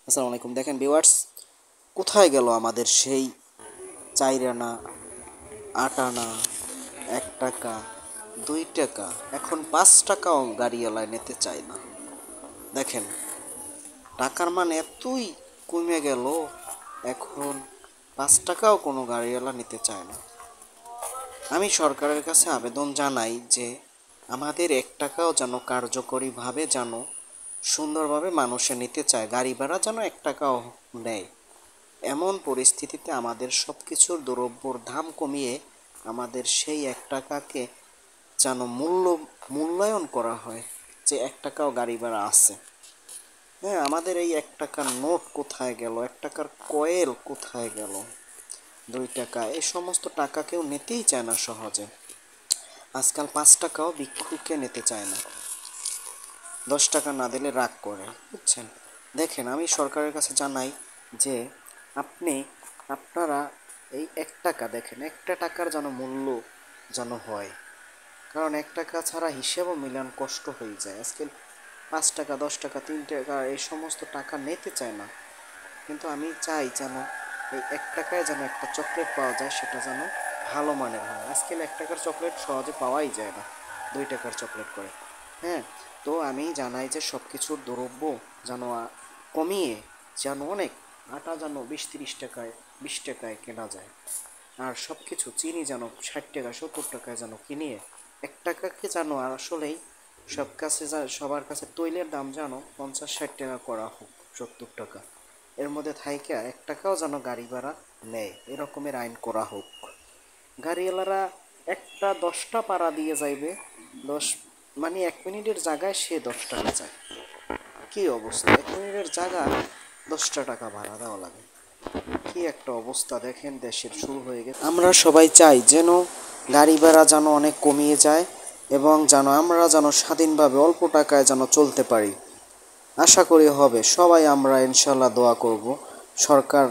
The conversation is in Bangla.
আসসালামু আলাইকুম। দেখেন ভিউয়ার্স, কোথায় গেল আমাদের সেই 4 আনা, 8 আনা, 1 টাকা, 2 টাকা, এখন 5 টাকাও গাড়িওয়ালা নিতে চায় না। দেখেন টাকার মান এতই কমে গেল, এখন 5 টাকাও কোনো গাড়িওয়ালা নিতে চায় না। আমি সরকারের কাছে আবেদন জানাই যে আমাদের 1 টাকাও যেন কার্যকরীভাবে যেন সুন্দরভাবে মানুষে নিতে চায়, গাড়ি ভাড়া যেন 1 টাকাও নেয়। এমন পরিস্থিতিতে আমাদের সব কিছুর দ্রব্যর দাম কমিয়ে আমাদের সেই 1 টাকাকে যেন মূল্যায়ন করা হয়, যে 1 টাকাও গাড়ি ভাড়া আছে। হ্যাঁ, আমাদের এই 1 টাকার নোট কোথায় গেল, 1 টাকার কয়েল কোথায় গেল, 2 টাকা, এই সমস্ত টাকা কেউ নিতেই চায় না সহজে। আজকাল 5 টাকাও ভিক্ষুকে নিতে চায় না, 10 টাকা না দিলে রাগ করে, বুঝছেন। দেখেন আমি সরকারের কাছে জানাই যে আপনি আপনারা এই 1 টাকা দেখেন, 1টা টাকার যেন মূল্য যেন হয়, কারণ 1 টাকা ছাড়া হিসেবও মিলান কষ্ট হয়ে যায়। আজকাল 5 টাকা, 10 টাকা, 3 টাকা এই সমস্ত টাকা নিতে চায় না। কিন্তু আমি চাই যেন এই 1 টাকায় যেন একটা চকলেট পাওয়া যায়, সেটা যেন ভালো মানের হয়। আজকাল 1 টাকার চকলেট সহজে পাওয়াই যায় না, 2 টাকার চকলেট করে। হ্যাঁ, তো আমি জানাই যে সব কিছুর দ্রব্য যেন কমিয়ে যেন অনেক আটা যেন 20-30 টাকায়, 20 টাকায় কেনা যায়। আর সব কিছু চিনি যেন 60 টাকা 70 টাকায় যেন কিনিয়ে 1 টাকাকে যেন আর আসলেই সবার কাছে তৈলের দাম যেন 50-60 টাকা করা হোক, 70 টাকা। এর মধ্যে থাইকা 1 টাকাও যেন গাড়ি ভাড়া নেয়, এরকমের আইন করা হোক। গাড়িওয়ালারা একটা 10টা পাড়া দিয়ে যাইবে, 10 মানে 1 মিনিটের জায়গায় সে 10 টাকা চায়। কি অবস্থা, 1 মিনিটের জায়গা 10টা টাকা ভাড়া দেওয়া লাগে। কি একটা অবস্থা দেখেন দেশের শুরু হয়ে গেছে। আমরা সবাই চাই যেন গাড়ি ভাড়া যেন অনেক কমিয়ে যায়, এবং যেন আমরা যেন স্বাধীনভাবে অল্প টাকায় যেন চলতে পারি। আশা করি হবে, সবাই আমরা ইনশাল্লাহ দোয়া করব। সরকার